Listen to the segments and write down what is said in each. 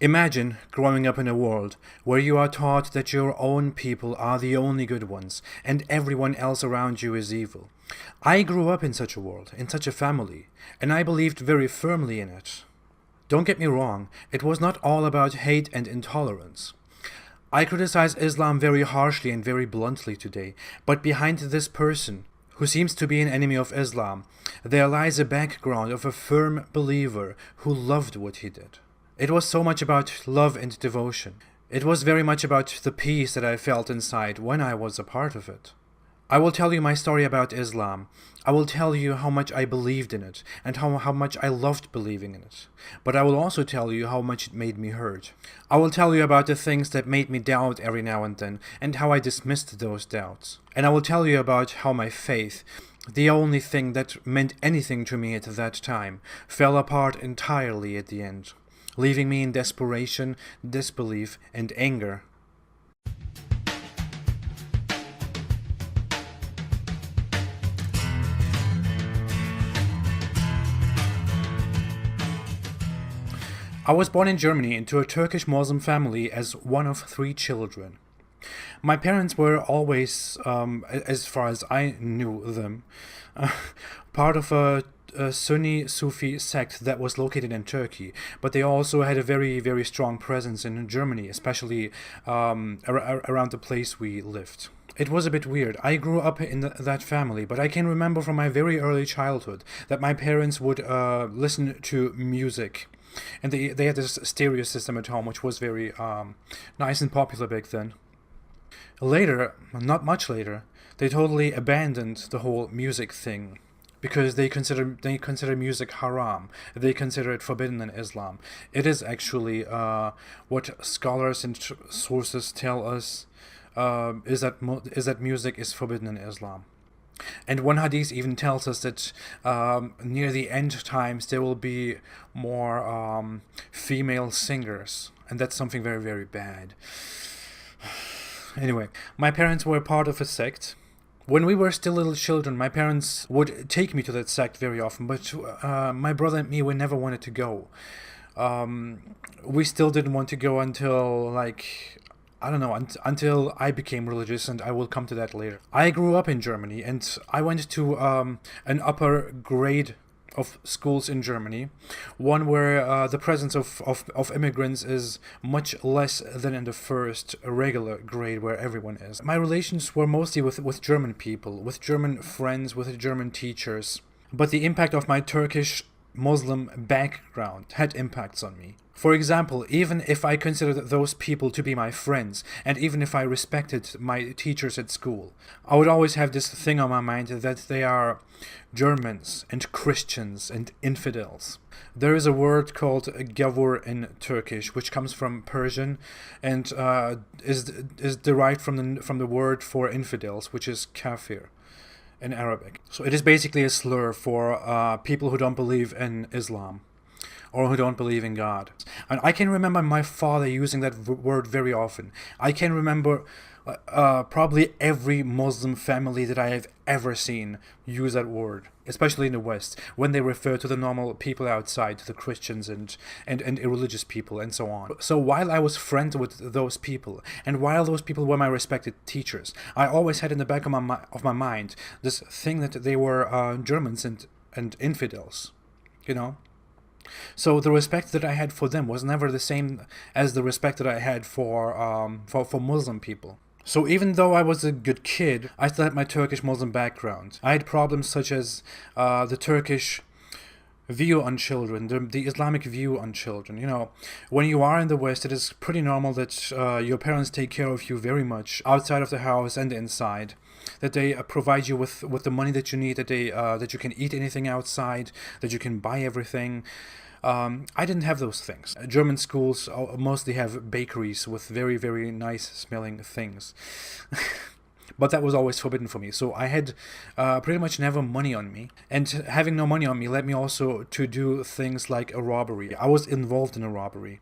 Imagine growing up in a world where you are taught that your own people are the only good ones and everyone else around you is evil. I grew up in such a world, in such a family, and I believed very firmly in it. Don't get me wrong, it was not all about hate and intolerance. I criticize Islam very harshly and very bluntly today, but behind this person, who seems to be an enemy of Islam, there lies a background of a firm believer who loved what he did. It was so much about love and devotion. It was very much about the peace that I felt inside when I was a part of it. I will tell you my story about Islam. I will tell you how much I believed in it and how much I loved believing in it. But I will also tell you how much it made me hurt. I will tell you about the things that made me doubt every now and then and how I dismissed those doubts. And I will tell you about how my faith, the only thing that meant anything to me at that time, fell apart entirely at the end, leaving me in desperation, disbelief, and anger. I was born in Germany into a Turkish Muslim family as one of three children. My parents were always, as far as I knew them, part of a Sunni Sufi sect that was located in Turkey, but they also had a very, very strong presence in Germany, especially around the place we lived. It was a bit weird. I grew up in that family, but I can remember from my very early childhood that my parents would listen to music. And they had this stereo system at home, which was very nice and popular back then. Later, not much later, they totally abandoned the whole music thing because they consider music haram. They consider it forbidden in Islam. It is actually what scholars and sources tell us is that music is forbidden in Islam. And one hadith even tells us that near the end times there will be more female singers, and that's something very, very bad. Anyway, my parents were part of a sect. When we were still little children, my parents would take me to that sect very often, but my brother and me, we never wanted to go. We still didn't want to go until, I don't know, until I became religious, and I will come to that later. I grew up in Germany, and I went to an upper grade of schools in Germany, one where the presence of immigrants is much less than in the first regular grade where everyone is. My relations were mostly with German people, with German friends, with German teachers, but the impact of my Turkish Muslim background had impacts on me. For example, even if I considered those people to be my friends, and even if I respected my teachers at school, I would always have this thing on my mind that they are Germans and Christians and infidels. There is a word called gavur in Turkish, which comes from Persian and is derived from the word for infidels, which is kafir in Arabic. So it is basically a slur for people who don't believe in Islam or who don't believe in God. And I can remember my father using that word very often. I can remember probably every Muslim family that I have ever seen use that word, especially in the West, when they refer to the normal people outside, to the Christians and irreligious people and so on. So while I was friends with those people, and while those people were my respected teachers, I always had in the back of my mind this thing that they were Germans and infidels, you know? So the respect that I had for them was never the same as the respect that I had for Muslim people. So even though I was a good kid, I still had my Turkish Muslim background. I had problems such as the Turkish view on children, the Islamic view on children. You know, when you are in the West, it is pretty normal that your parents take care of you very much outside of the house and inside. That they provide you with the money that you need, that you can eat anything outside, that you can buy everything. I didn't have those things. German schools mostly have bakeries with very, very nice smelling things. But that was always forbidden for me. So I had pretty much never money on me. And having no money on me led me also to do things like a robbery. I was involved in a robbery.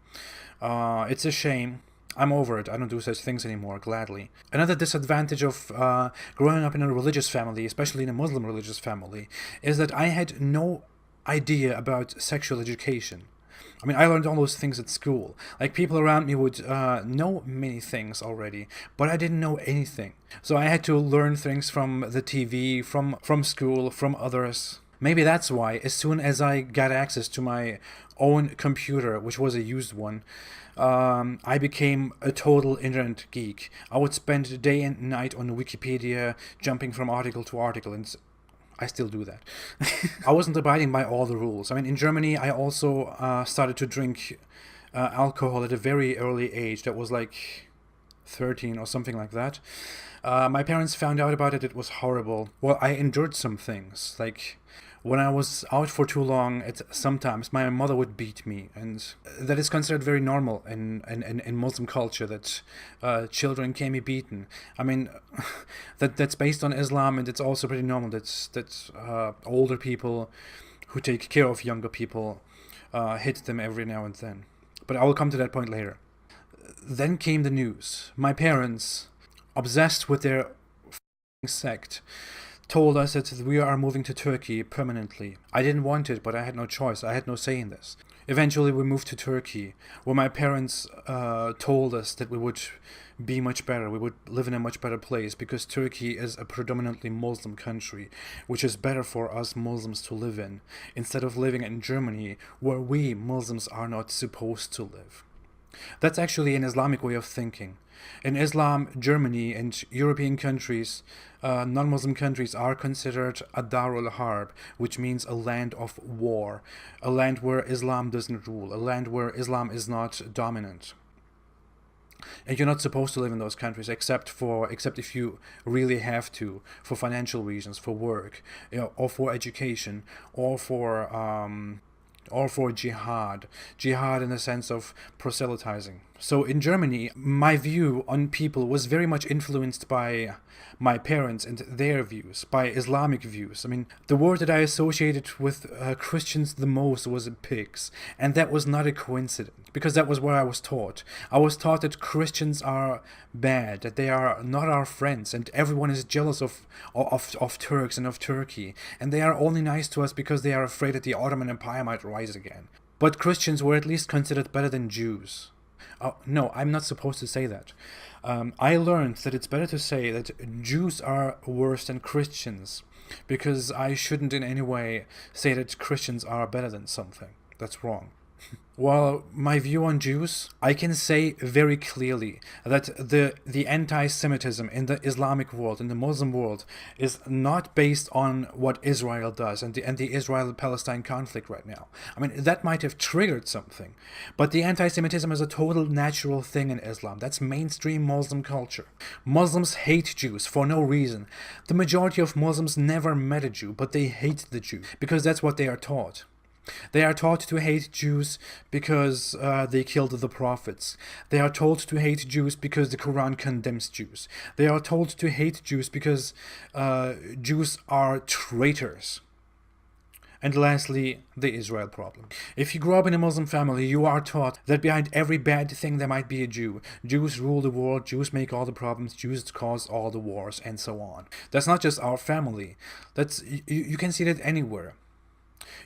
It's a shame. I'm over it. I don't do such things anymore, gladly. Another disadvantage of growing up in a religious family, especially in a Muslim religious family, is that I had no idea about sexual education. I mean, I learned all those things at school. Like, people around me would know many things already, but I didn't know anything. So I had to learn things from the TV, from school, from others. Maybe that's why, as soon as I got access to my own computer, which was a used one, I became a total internet geek. I would spend day and night on Wikipedia, jumping from article to article, and I still do that. I wasn't abiding by all the rules. I mean, in Germany, I also started to drink alcohol at a very early age. That was like 13 or something like that. My parents found out about it. It was horrible. Well, I endured some things. Like, when I was out for too long, sometimes my mother would beat me, and that is considered very normal in Muslim culture, that children can be beaten. I mean, that's based on Islam, and it's also pretty normal that older people who take care of younger people hit them every now and then. But I will come to that point later. Then came the news. My parents, obsessed with their sect, told us that we are moving to Turkey permanently. I didn't want it, but I had no choice. I had no say in this. Eventually, we moved to Turkey, where my parents told us that we would be much better. We would live in a much better place, because Turkey is a predominantly Muslim country, which is better for us Muslims to live in, instead of living in Germany, where we Muslims are not supposed to live. That's actually an Islamic way of thinking. In Islam, Germany and European countries, non-Muslim countries, are considered a Darul Harb, which means a land of war, a land where Islam doesn't rule, a land where Islam is not dominant. And you're not supposed to live in those countries except if you really have to, for financial reasons, for work, or for education, or for jihad in the sense of proselytizing. So in Germany, my view on people was very much influenced by my parents and their views, by Islamic views. I mean, the word that I associated with Christians the most was pigs, and that was not a coincidence, because that was what I was taught. I was taught that Christians are bad, that they are not our friends, and everyone is jealous of Turks and of Turkey, and they are only nice to us because they are afraid that the Ottoman Empire might rise again. But Christians were at least considered better than Jews. No, I'm not supposed to say that. I learned that it's better to say that Jews are worse than Christians, because I shouldn't in any way say that Christians are better than something. That's wrong. Well, my view on Jews, I can say very clearly that the anti-Semitism in the Islamic world, in the Muslim world, is not based on what Israel does and the Israel-Palestine conflict right now. I mean, that might have triggered something, but the anti-Semitism is a total natural thing in Islam. That's mainstream Muslim culture. Muslims hate Jews for no reason. The majority of Muslims never met a Jew, but they hate the Jew because that's what they are taught. They are taught to hate Jews because they killed the prophets. They are told to hate Jews because the Quran condemns Jews. They are told to hate Jews because Jews are traitors. And lastly, the Israel problem. If you grow up in a Muslim family, you are taught that behind every bad thing there might be a Jew. Jews rule the world, Jews make all the problems, Jews cause all the wars, and so on. That's not just our family. You can see that anywhere.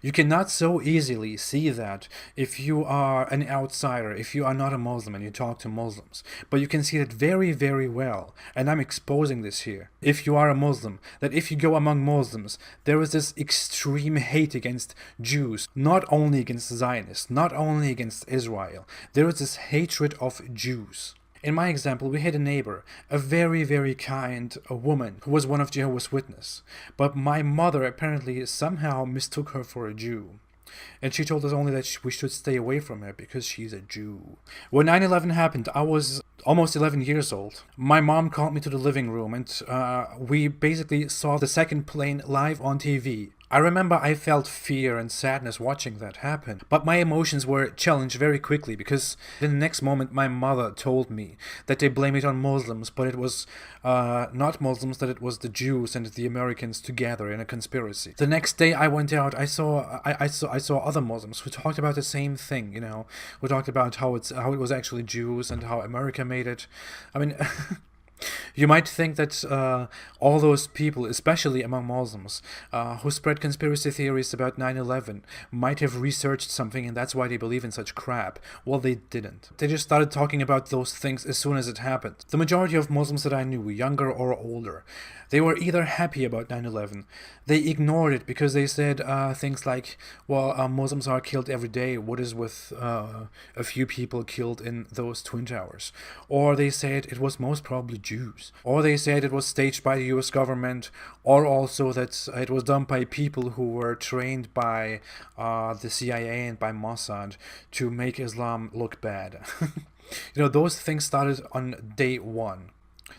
You cannot so easily see that if you are an outsider, if you are not a Muslim and you talk to Muslims. But you can see that very, very well, and I'm exposing this here. If you are a Muslim, that if you go among Muslims, there is this extreme hate against Jews, not only against Zionists, not only against Israel. There is this hatred of Jews. In my example, we had a neighbor, a very, very kind woman who was one of Jehovah's Witnesses. But my mother apparently somehow mistook her for a Jew. And she told us only that we should stay away from her because she's a Jew. When 9/11 happened, I was almost 11 years old. My mom called me to the living room, and we basically saw the second plane live on TV. I remember I felt fear and sadness watching that happen, but my emotions were challenged very quickly because in the next moment my mother told me that they blame it on Muslims, but it was not Muslims, that it was the Jews and the Americans together in a conspiracy. The next day I went out, I saw other Muslims who talked about the same thing, who talked about how it was actually Jews and how America made it. I mean, You might think that all those people, especially among Muslims, who spread conspiracy theories about 9/11, might have researched something and that's why they believe in such crap. Well, they didn't. They just started talking about those things as soon as it happened. The majority of Muslims that I knew, younger or older, they were either happy about 9/11, they ignored it because they said things like, well, Muslims are killed every day. What is with a few people killed in those Twin Towers? Or they said it was most probably Jews. Or they said it was staged by the US government. Or also that it was done by people who were trained by the CIA and by Mossad to make Islam look bad. Those things started on day one.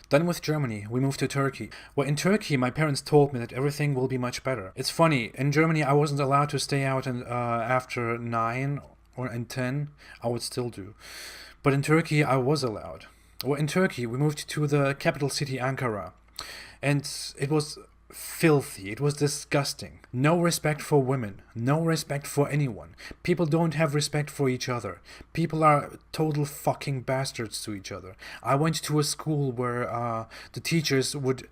Then with Germany, we moved to Turkey. Well, in Turkey, my parents told me that everything will be much better. It's funny, in Germany, I wasn't allowed to stay out after 9 or 10. I would still do. But in Turkey, I was allowed. Well, in Turkey, we moved to the capital city, Ankara. And it was filthy. It was disgusting. No respect for women. No respect for anyone. People don't have respect for each other. People are total fucking bastards to each other. I went to a school where the teachers would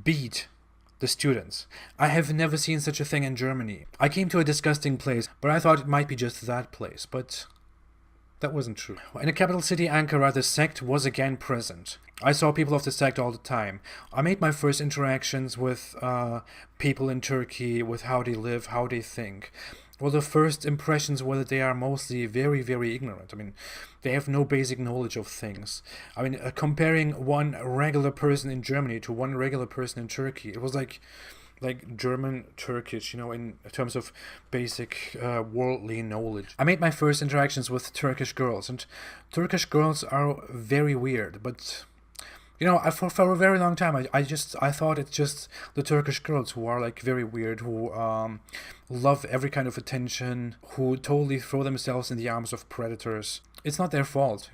beat the students. I have never seen such a thing in Germany. I came to a disgusting place, but I thought it might be just that place. But that wasn't true. In the capital city, Ankara, the sect was again present. I saw people of the sect all the time. I made my first interactions with people in Turkey, with how they live, how they think. Well, the first impressions were that they are mostly very, very ignorant. I mean, they have no basic knowledge of things. I mean, comparing one regular person in Germany to one regular person in Turkey, it was like German, Turkish, in terms of basic worldly knowledge. I made my first interactions with Turkish girls, and Turkish girls are very weird, but for a very long time, I thought it's just the Turkish girls who are very weird, who love every kind of attention, who totally throw themselves in the arms of predators. It's not their fault,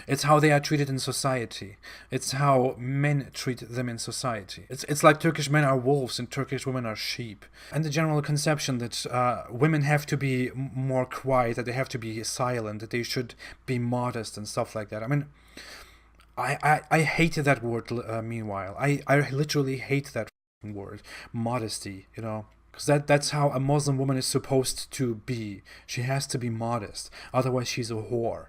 It's how they are treated in society. It's how men treat them in society. It's like Turkish men are wolves and Turkish women are sheep. And the general conception that women have to be more quiet, that they have to be silent, that they should be modest and stuff like that. I mean, I hated that word, meanwhile. I literally hate that word, modesty, Because that's how a Muslim woman is supposed to be. She has to be modest. Otherwise, she's a whore.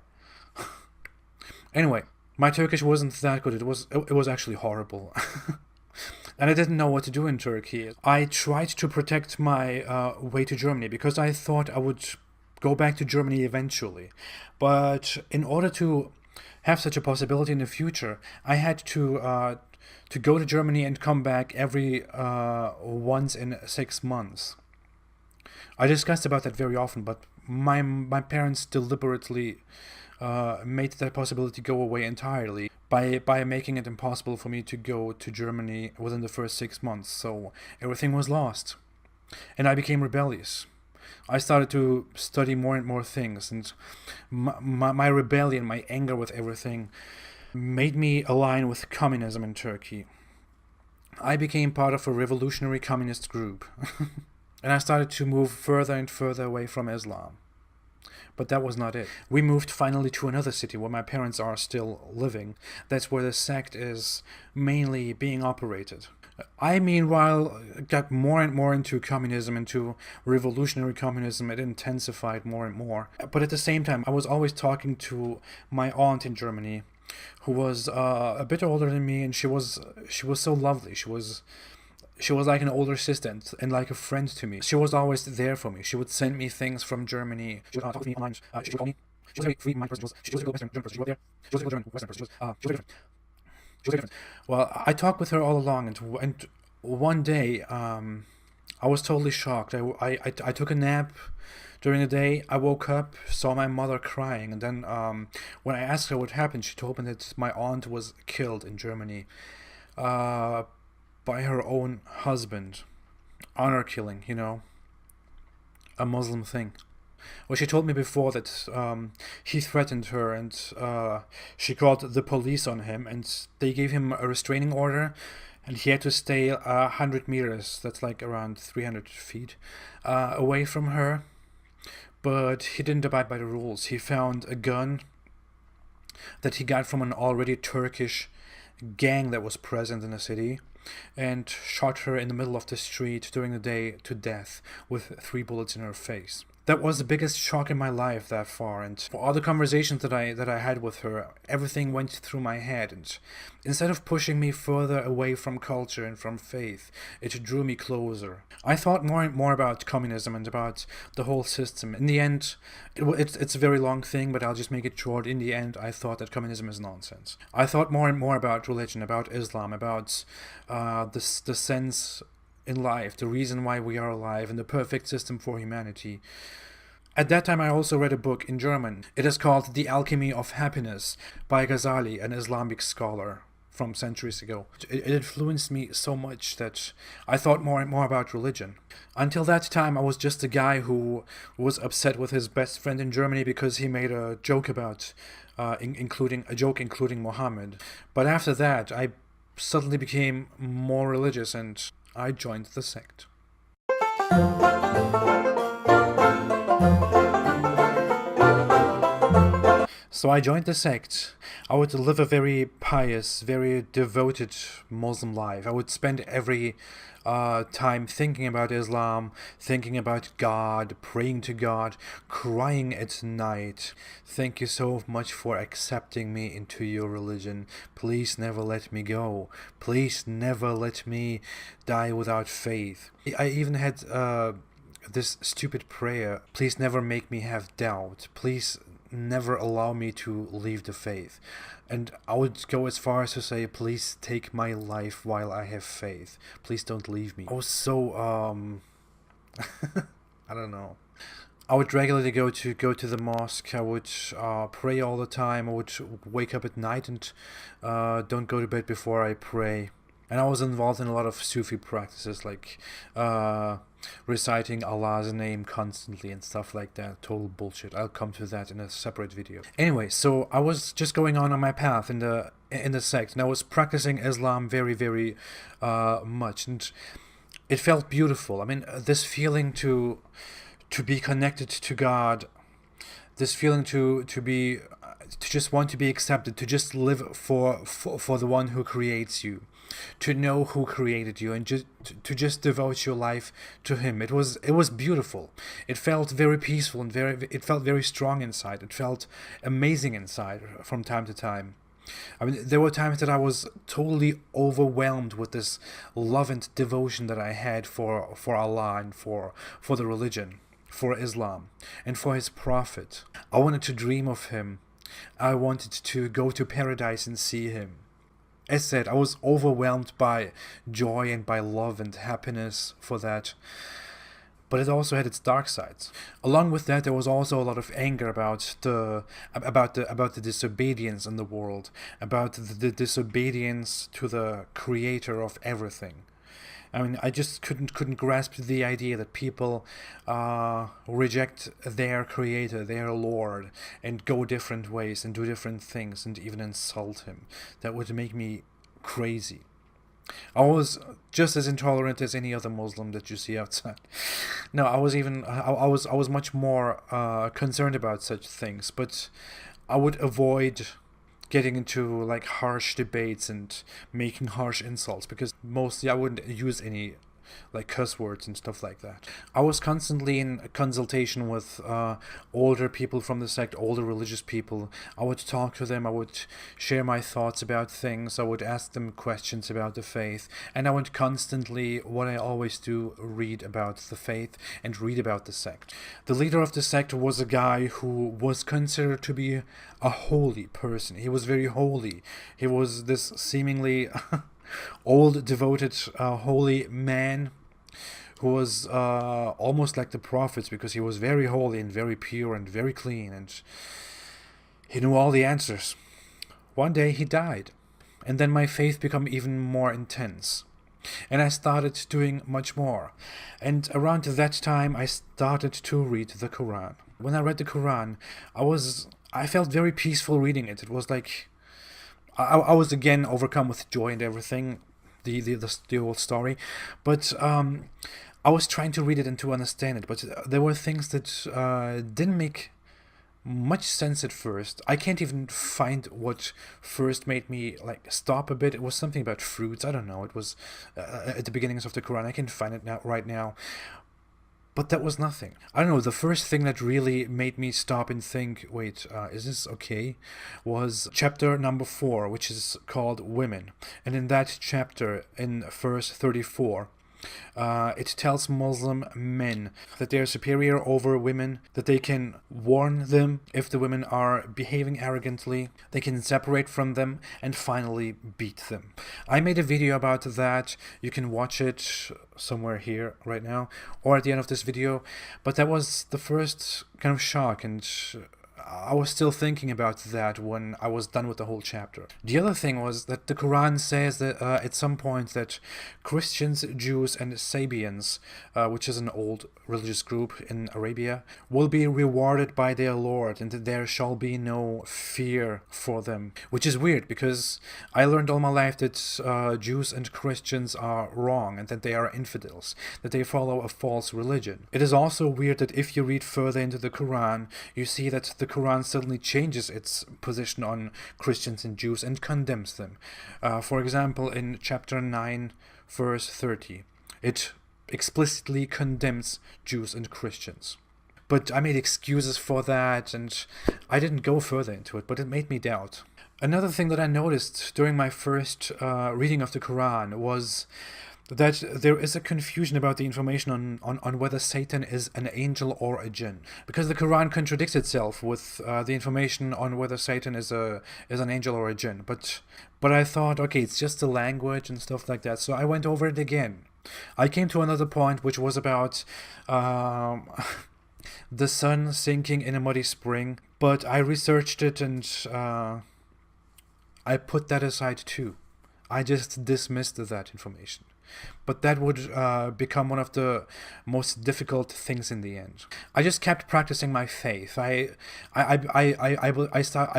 Anyway, my Turkish wasn't that good. It was actually horrible. And I didn't know what to do in Turkey. I tried to protect my way to Germany because I thought I would go back to Germany eventually. But in order to have such a possibility in the future, I had to go to Germany and come back every once in 6 months. I discussed about that very often, but my parents deliberately made that possibility go away entirely by making it impossible for me to go to Germany within the first 6 months. So everything was lost, and I became rebellious. I started to study more and more things, and my rebellion, my anger with everything, made me align with communism in Turkey. I became part of a revolutionary communist group, and I started to move further and further away from Islam. But that was not it. We moved finally to another city where my parents are still living. That's where the sect is mainly being operated. I, meanwhile, got more and more into communism, into revolutionary communism. It intensified more and more. But at the same time, I was always talking to my aunt in Germany, who was a bit older than me, and she was so lovely. She was like an older sister and like a friend to me. She was always there for me. She would send me things from Germany. She would talk to me online. She would call me. She was a very free mind person. She was a Western German person. She was there. She was a German Western person. She was very different. Well, I talked with her all along, and one day, I was totally shocked. I took a nap during the day. I woke up, saw my mother crying, and then when I asked her what happened, she told me that my aunt was killed in Germany by her own husband. Honor killing, a Muslim thing. Well, she told me before that he threatened her, and she called the police on him, and they gave him a restraining order, and he had to stay 100 meters, that's like around 300 feet, away from her. But he didn't abide by the rules. He found a gun that he got from an already Turkish gang that was present in the city and shot her in the middle of the street during the day to death with 3 bullets in her face. That was the biggest shock in my life that far, and for all the conversations that I had with her, everything went through my head, and instead of pushing me further away from culture and from faith, it drew me closer. I thought more and more about communism and about the whole system. In the end, it's a very long thing, but I'll just make it short. In the end, I thought that communism is nonsense. I thought more and more about religion, about Islam, about the sense in life, the reason why we are alive, and the perfect system for humanity. At that time, I also read a book in German. It is called The Alchemy of Happiness by Ghazali, an Islamic scholar from centuries ago. It influenced me so much that I thought more and more about religion. Until that time, I was just a guy who was upset with his best friend in Germany because he made a joke about, including Muhammad. But after that, I suddenly became more religious and I joined the sect. So I joined the sect. I would live a very pious, very devoted Muslim life. I would spend every time thinking about Islam, thinking about God, praying to God, crying at night. Thank you so much for accepting me into your religion. Please never let me go. Please never let me die without faith. I even had this stupid prayer. Please never make me have doubt. Please never allow me to leave the faith. And I would go as far as to say, please take my life while I have faith. Please don't leave me. I was so I don't know. I would regularly go to the mosque. I would pray all the time. I would wake up at night and don't go to bed before I pray. And I was involved in a lot of Sufi practices, like reciting Allah's name constantly and stuff like that. Total bullshit. I'll come to that in a separate video. Anyway, so I was just going on my path in the sect, and I was practicing Islam very, very much, and it felt beautiful. I mean, this feeling to be connected to God, this feeling to just want to be accepted, to just live for the one who creates you, to know who created you, and to just devote your life to him. It was beautiful. It felt very peaceful and it felt very strong inside. It felt amazing inside from time to time. I mean, there were times that I was totally overwhelmed with this love and devotion that I had for Allah and for the religion, for Islam, and for his prophet. I wanted to dream of him. I wanted to go to paradise and see him. As said, I was overwhelmed by joy and by love and happiness for that. But it also had its dark sides. Along with that, there was also a lot of anger about the disobedience in the world, about the disobedience to the creator of everything. I mean, I just couldn't grasp the idea that people reject their creator, their Lord, and go different ways and do different things and even insult him. That would make me crazy. I was just as intolerant as any other Muslim that you see outside. No, I was much more concerned about such things, but I would avoid getting into like harsh debates and making harsh insults, because mostly I wouldn't use any like curse words and stuff like that. I was constantly in consultation with older people from the sect, older religious people. I would talk to them, I would share my thoughts about things, I would ask them questions about the faith, and I would constantly, what I always do, read about the faith and read about the sect. The leader of the sect was a guy who was considered to be a holy person. He was very holy. He was this seemingly old, devoted, holy man who was almost like the prophets, because he was very holy and very pure and very clean, and he knew all the answers. One day he died, and then my faith became even more intense, and I started doing much more. And around that time I started to read the Quran. When I read the Quran, I felt very peaceful reading it. It was like I was again overcome with joy and everything, the whole story, but I was trying to read it and to understand it, but there were things that didn't make much sense at first. I can't even find what first made me like stop a bit. It was something about fruits. I don't know. It was at the beginnings of the Quran. I can't find it now right now. But that was nothing. I don't know, the first thing that really made me stop and think, wait, is this okay? Was chapter number 4, which is called Women. And in that chapter, in verse 34, it tells Muslim men that they are superior over women, that they can warn them if the women are behaving arrogantly, they can separate from them, and finally beat them. I made a video about that. You can watch it somewhere here right now or at the end of this video, but that was the first kind of shock, and I was still thinking about that when I was done with the whole chapter. The other thing was that the Quran says that at some point that Christians, Jews, and Sabians, which is an old religious group in Arabia, will be rewarded by their Lord, and that there shall be no fear for them. Which is weird, because I learned all my life that Jews and Christians are wrong, and that they are infidels, that they follow a false religion. It is also weird that if you read further into the Quran, you see that the Quran suddenly changes its position on Christians and Jews and condemns them. For example, in chapter 9, verse 30, it explicitly condemns Jews and Christians. But I made excuses for that, and I didn't go further into it, but it made me doubt. Another thing that I noticed during my first reading of the Quran was that there is a confusion about the information on whether Satan is an angel or a jinn, because the Quran contradicts itself with the information on whether Satan is an angel or a jinn. But I thought, okay, it's just the language and stuff like that, so I went over it again. I came to another point, which was about the sun sinking in a muddy spring, but I researched it and I put that aside too. I just dismissed that information. But that would become one of the most difficult things in the end. I just kept practicing my faith. I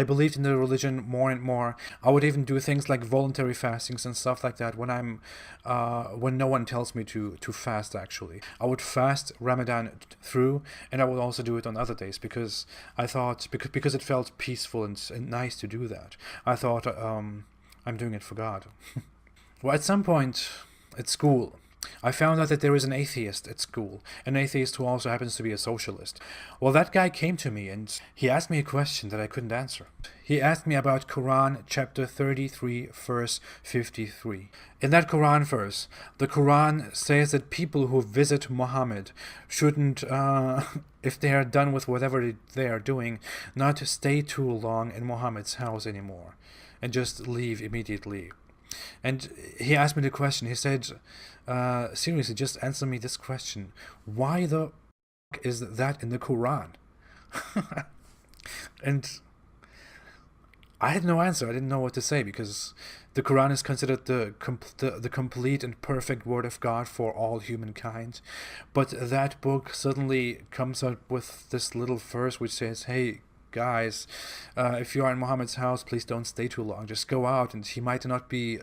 believed in the religion more and more. I would even do things like voluntary fastings and stuff like that when no one tells me to fast. Actually, I would fast Ramadan through, and I would also do it on other days because I thought because it felt peaceful and nice to do that. I thought I'm doing it for God. Well, at some point at school, I found out that there is an atheist at school, an atheist who also happens to be a socialist. Well, that guy came to me and he asked me a question that I couldn't answer. He asked me about Quran chapter 33, verse 53. In that Quran verse, the Quran says that people who visit Muhammad shouldn't, if they are done with whatever they are doing, not stay too long in Muhammad's house anymore, and just leave immediately. And he asked me the question. He said, seriously, just answer me this question. Why the is that in the Quran? And I had no answer. I didn't know what to say, because the Quran is considered the complete and perfect word of God for all humankind. But that book suddenly comes up with this little verse which says, hey, guys, if you are in Muhammad's house, please don't stay too long. Just go out, and he might be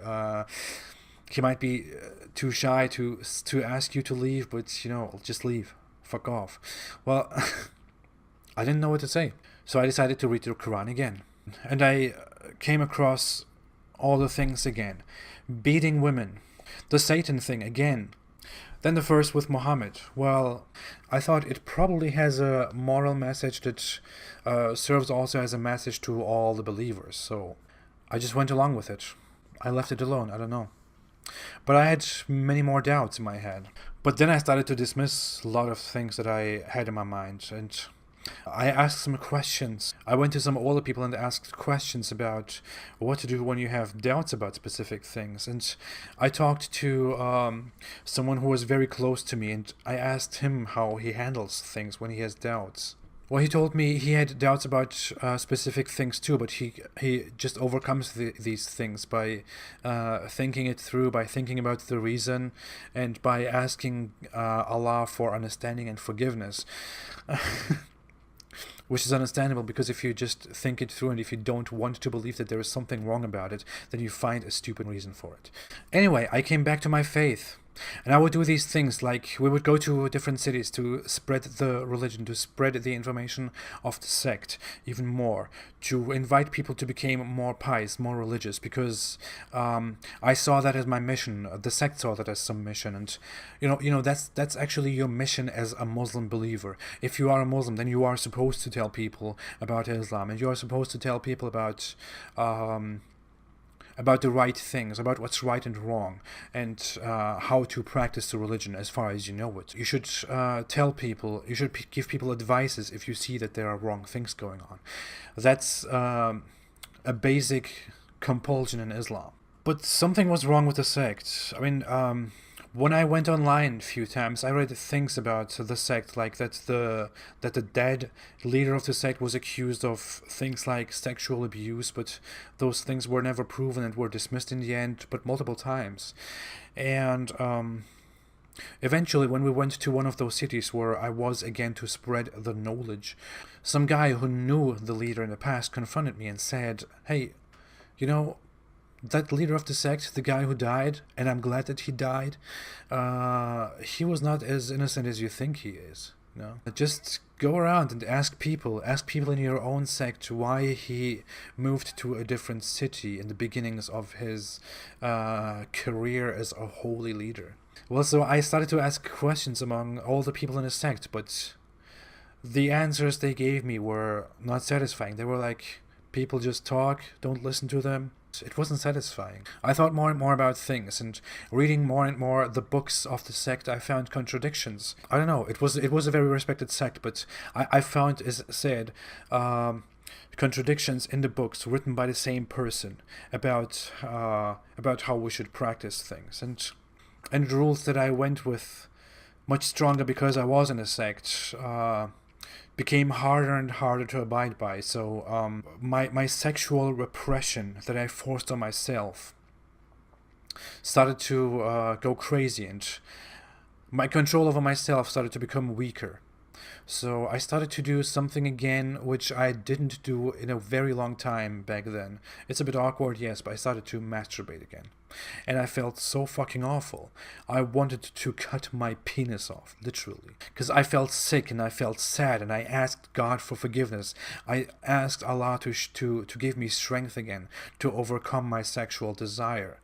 too shy to ask you to leave, but just leave. Fuck off. Well, I didn't know what to say, so I decided to read the Quran again, and I came across all the things again: beating women, the Satan thing again. Then the verse with Muhammad. Well, I thought it probably has a moral message that serves also as a message to all the believers. So I just went along with it. I left it alone. I don't know. But I had many more doubts in my head. But then I started to dismiss a lot of things that I had in my mind. And I asked some questions. I went to some older people and asked questions about what to do when you have doubts about specific things. And I talked to someone who was very close to me, and I asked him how he handles things when he has doubts. Well, he told me he had doubts about specific things too, but he just overcomes these things by thinking it through, by thinking about the reason, and by asking Allah for understanding and forgiveness. Which is understandable, because if you just think it through and if you don't want to believe that there is something wrong about it, then you find a stupid reason for it. Anyway, I came back to my faith. And I would do these things like we would go to different cities to spread the religion, to spread the information of the sect even more, to invite people to become more pious, more religious, because I saw that as my mission. The sect saw that as some mission, and that's actually your mission as a Muslim believer. If you are a Muslim, then you are supposed to tell people about Islam, and you are supposed to tell people about the right things, about what's right and wrong, and how to practice the religion as far as you know it. You should tell people, you should give people advices if you see that there are wrong things going on. That's a basic compulsion in Islam. But something was wrong with the sect. I mean, when I went online a few times, I read things about the sect, like that the dead leader of the sect was accused of things like sexual abuse, but those things were never proven and were dismissed in the end, but multiple times. And eventually, when we went to one of those cities where I was again to spread the knowledge, some guy who knew the leader in the past confronted me and said, "Hey, that leader of the sect, the guy who died, and I'm glad that he died, he was not as innocent as you think he is. Just go around and ask people in your own sect why he moved to a different city in the beginnings of his career as a holy leader." Well, so I started to ask questions among all the people in the sect, but the answers they gave me were not satisfying. They were like, people just talk, don't listen to them. It wasn't satisfying. I thought more and more about things, and reading more and more the books of the sect, I found contradictions. I don't know, it was a very respected sect, but I found, as said, contradictions in the books written by the same person about how we should practice things, and rules that I went with much stronger because I was in a sect, became harder and harder to abide by. So my sexual repression that I forced on myself started to go crazy, and my control over myself started to become weaker. So I started to do something again which I didn't do in a very long time back then. It's a bit awkward, yes, but I started to masturbate again. And I felt so fucking awful. I wanted to cut my penis off, literally. Because I felt sick and I felt sad, and I asked God for forgiveness. I asked Allah to give me strength again to overcome my sexual desire.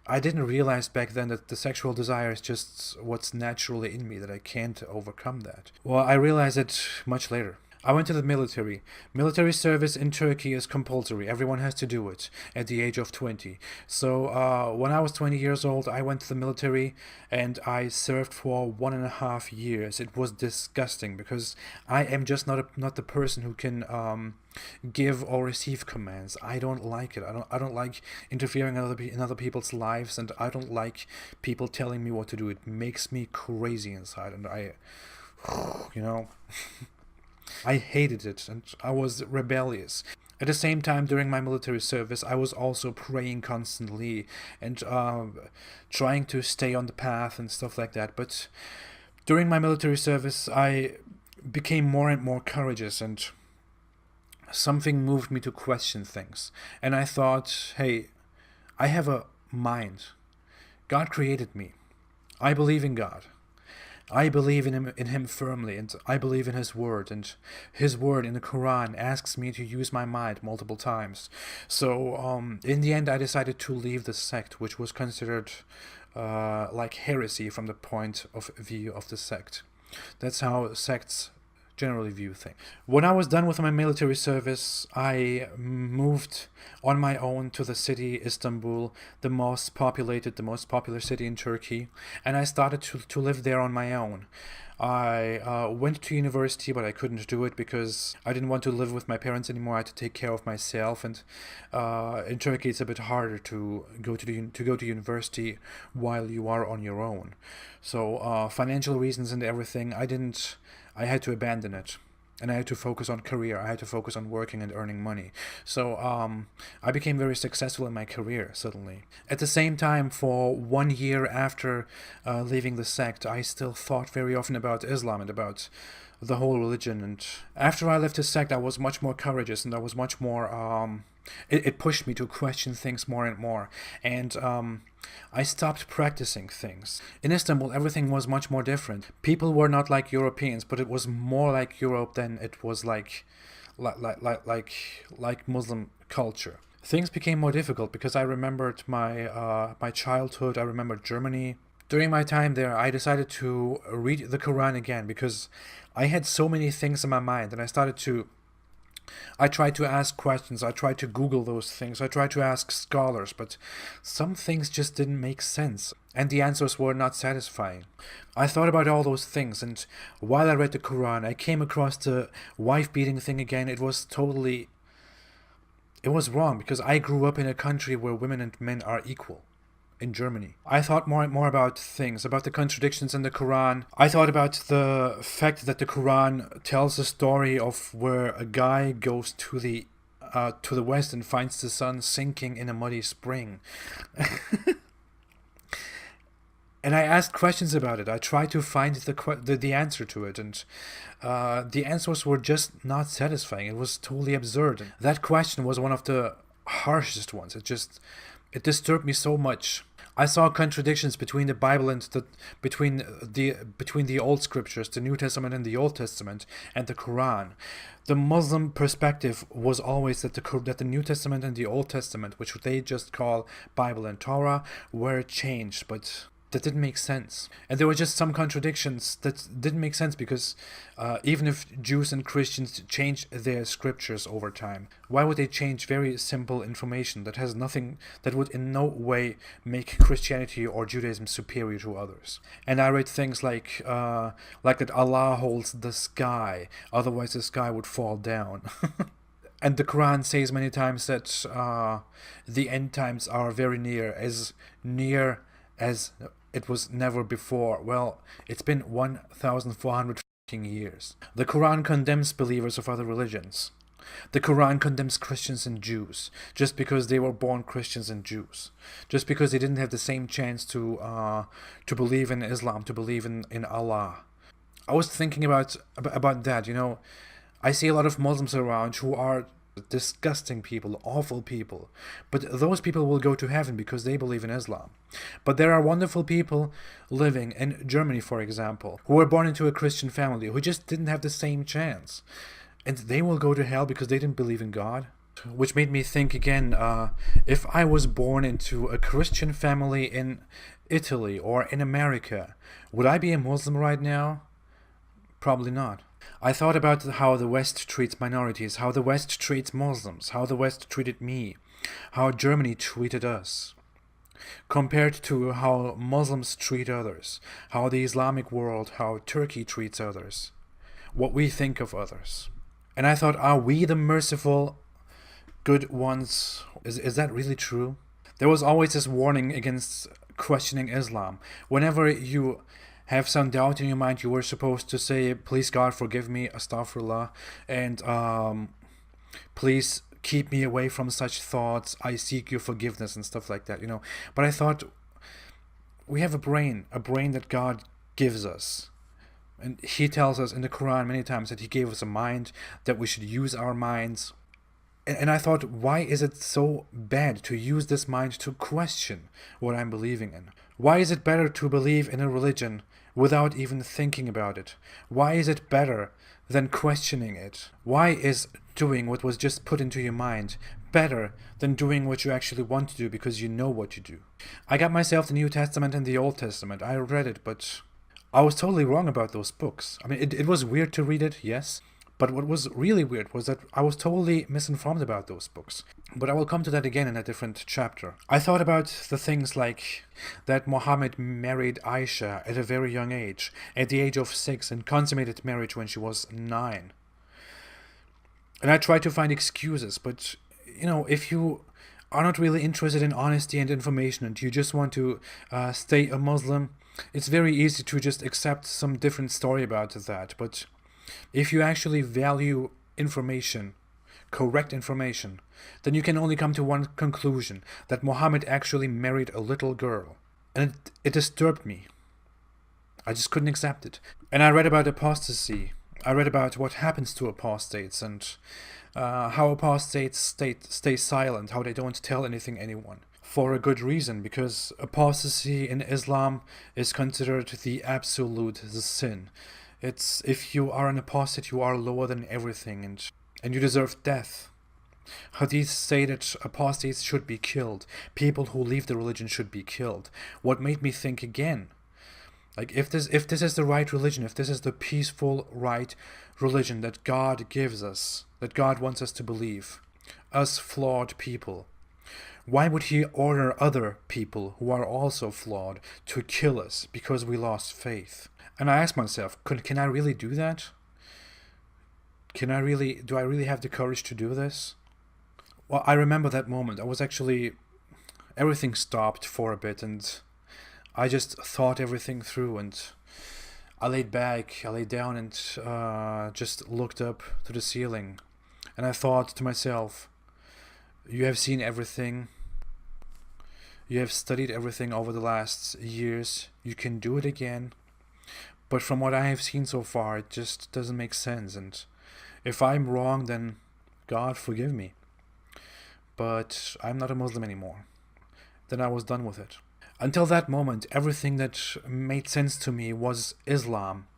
I didn't realize back then that the sexual desire is just what's naturally in me, that I can't overcome that. Well, I realized it much later. I went to the military. Military service in Turkey is compulsory. Everyone has to do it at the age of 20. So when I was 20 years old, I went to the military and I served for 1.5 years. It was disgusting because I am just not the person who can give or receive commands. I don't like it. I don't like interfering in other people's lives, and I don't like people telling me what to do. It makes me crazy inside, and I hated it, and I was rebellious. At the same time, during my military service, I was also praying constantly and trying to stay on the path and stuff like that. But during my military service, I became more and more courageous, and something moved me to question things. And I thought, hey, I have a mind. God created me. I believe in God. I believe in him firmly, and I believe in his word, and his word in the Quran asks me to use my mind multiple times. So in the end, I decided to leave the sect, which was considered like heresy from the point of view of the sect. That's how sects generally view things. When I was done with my military service, I moved on my own to the city Istanbul, the most popular city in Turkey, and I started to live there on my own. I went to university, but I couldn't do it because I didn't want to live with my parents anymore. I had to take care of myself, and in Turkey it's a bit harder to go to university while you are on your own. So financial reasons and everything, I had to abandon it, and I had to focus on career. I had to focus on working and earning money. So I became very successful in my career suddenly. At the same time, for 1 year after leaving the sect, I still thought very often about Islam and about the whole religion. And after I left the sect, I was much more courageous, and I was much more it pushed me to question things more and more. And I stopped practicing things. In Istanbul, everything was much more different. People were not like Europeans, but it was more like Europe than it was like Muslim culture. Things became more difficult because I remembered my childhood. I remembered Germany. During my time there, I decided to read the Quran again because I had so many things in my mind, and I tried to ask questions, I tried to Google those things, I tried to ask scholars, but some things just didn't make sense, and the answers were not satisfying. I thought about all those things, and while I read the Quran, I came across the wife beating thing again. It was wrong because I grew up in a country where women and men are equal. In Germany, I thought more and more about things, about the contradictions in the Quran. I thought about the fact that the Quran tells a story of where a guy goes to the west and finds the sun sinking in a muddy spring. And I asked questions about it. I tried to find the answer to it, and the answers were just not satisfying. It was totally absurd. That question was one of the harshest ones. It disturbed me so much. I saw contradictions between the Bible and between the old scriptures, the New Testament and the Old Testament, and the Quran. The Muslim perspective was always that the New Testament and the Old Testament, which they just call Bible and Torah, were changed, but that didn't make sense. And there were just some contradictions that didn't make sense because even if Jews and Christians changed their scriptures over time, why would they change very simple information that has nothing, that would in no way make Christianity or Judaism superior to others? And I read things like that Allah holds the sky, otherwise the sky would fall down. And the Quran says many times that the end times are very near as it was never before. Well, it's been 1,400 years. The Quran condemns believers of other religions. The Quran condemns Christians and Jews just because they were born Christians and Jews, just because they didn't have the same chance to believe in Islam, to believe in Allah. I was thinking about that. I see a lot of Muslims around who are disgusting people, awful people, but those people will go to heaven because they believe in Islam. But there are wonderful people living in Germany, for example, who were born into a Christian family, who just didn't have the same chance, and they will go to hell because they didn't believe in God. Which made me think again, if I was born into a Christian family in Italy or in America, would I be a Muslim right now? Probably not. I thought about how the West treats minorities, how the West treats Muslims, how the West treated me, how Germany treated us, compared to how Muslims treat others, how the Islamic world, how Turkey treats others, what we think of others. And I thought, are we the merciful, good ones? Is that really true? There was always this warning against questioning Islam. Whenever you have some doubt in your mind, you were supposed to say, please God forgive me, astaghfirullah, and please keep me away from such thoughts, I seek your forgiveness, and stuff like that, But I thought, we have a brain that God gives us. And he tells us in the Quran many times that he gave us a mind, that we should use our minds. And I thought, why is it so bad to use this mind to question what I'm believing in? Why is it better to believe in a religion without even thinking about it? Why is it better than questioning it? Why is doing what was just put into your mind better than doing what you actually want to do because you know what you do? I got myself the New Testament and the Old Testament. I read it, but I was totally wrong about those books. I mean, it was weird to read it, yes. But what was really weird was that I was totally misinformed about those books. But I will come to that again in a different chapter. I thought about the things like that Muhammad married Aisha at a very young age, at the age of 6, and consummated marriage when she was 9. And I tried to find excuses, but, if you are not really interested in honesty and information and you just want to stay a Muslim, it's very easy to just accept some different story about that. But if you actually value information, correct information, then you can only come to one conclusion, that Muhammad actually married a little girl. And it disturbed me. I just couldn't accept it. And I read about apostasy. I read about what happens to apostates, and how apostates stay silent, how they don't tell anyone. For a good reason, because apostasy in Islam is considered the absolute sin. It's if you are an apostate, you are lower than everything, and you deserve death. Hadiths say that apostates should be killed. People who leave the religion should be killed. What made me think again? Like, if this is the right religion, if this is the peaceful, right religion that God gives us, that God wants us to believe, us flawed people, why would he order other people who are also flawed to kill us because we lost faith? And I ask myself, can I really do that? Do I really have the courage to do this? Well, I remember that moment. Everything stopped for a bit, and I just thought everything through, and I laid down, and just looked up to the ceiling. And I thought to myself, you have seen everything. You have studied everything over the last years. You can do it again. But from what I have seen so far, it just doesn't make sense. And if I'm wrong, then God forgive me. But I'm not a Muslim anymore. Then I was done with it. Until that moment, everything that made sense to me was Islam.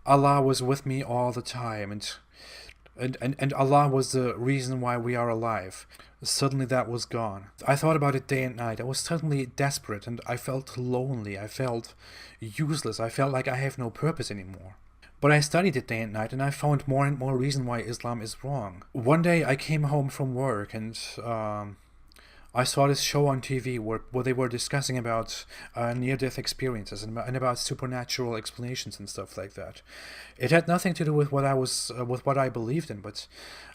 Allah was with me all the time, and Allah was the reason why we are alive. Suddenly that was gone. I thought about it day and night. I was suddenly desperate, and I felt lonely. I felt useless. I felt like I have no purpose anymore. But I studied it day and night, and I found more and more reason why Islam is wrong. One day I came home from work, and I saw this show on TV where they were discussing about near-death experiences and about supernatural explanations and stuff like that. It had nothing to do with what I believed in, but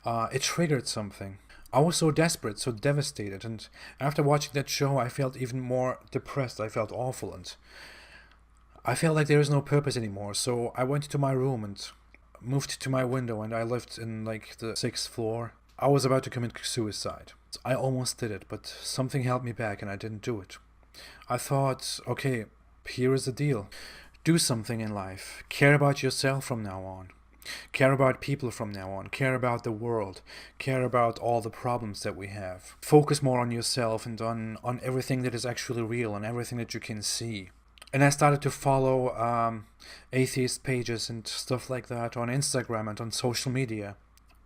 it triggered something. I was so desperate, so devastated, and after watching that show, I felt even more depressed. I felt awful, and I felt like there is no purpose anymore. So I went to my room and moved to my window, and I lived in like the 6th floor. I was about to commit suicide. I almost did it, but something held me back and I didn't do it. I thought, okay, here is the deal. Do something in life. Care about yourself from now on. Care about people from now on. Care about the world. Care about all the problems that we have. Focus more on yourself and on everything that is actually real and everything that you can see. And I started to follow atheist pages and stuff like that on Instagram and on social media.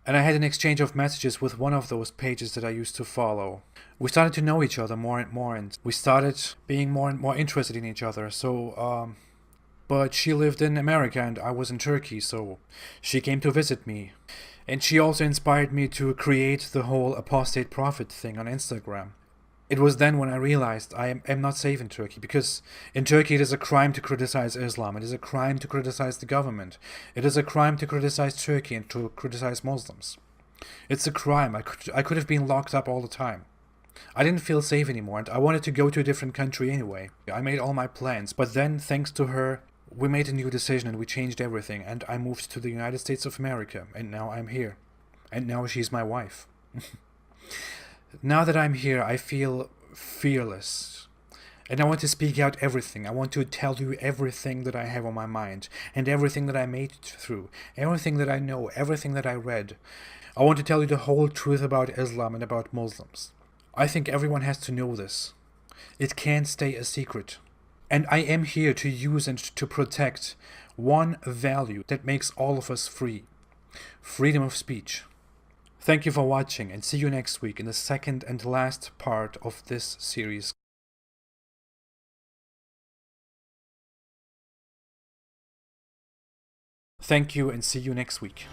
And I had an exchange of messages with one of those pages that I used to follow. We started to know each other more and more, and we started being more and more interested in each other. But she lived in America and I was in Turkey, so she came to visit me. And she also inspired me to create the whole apostate prophet thing on Instagram. It was then when I realized I am not safe in Turkey, because in Turkey it is a crime to criticize Islam, it is a crime to criticize the government, it is a crime to criticize Turkey and to criticize Muslims. It's a crime. I could have been locked up all the time. I didn't feel safe anymore, and I wanted to go to a different country anyway. I made all my plans, but then, thanks to her, we made a new decision and we changed everything, and I moved to the United States of America, and now I'm here. And now she's my wife. Now that I'm here, I feel fearless. And I want to speak out everything. I want to tell you everything that I have on my mind, and everything that I made it through, everything that I know, everything that I read. I want to tell you the whole truth about Islam and about Muslims. I think everyone has to know this. It can't stay a secret. And I am here to use and to protect one value that makes all of us free. Freedom of speech. Thank you for watching, and see you next week in the second and last part of this series. Thank you, and see you next week.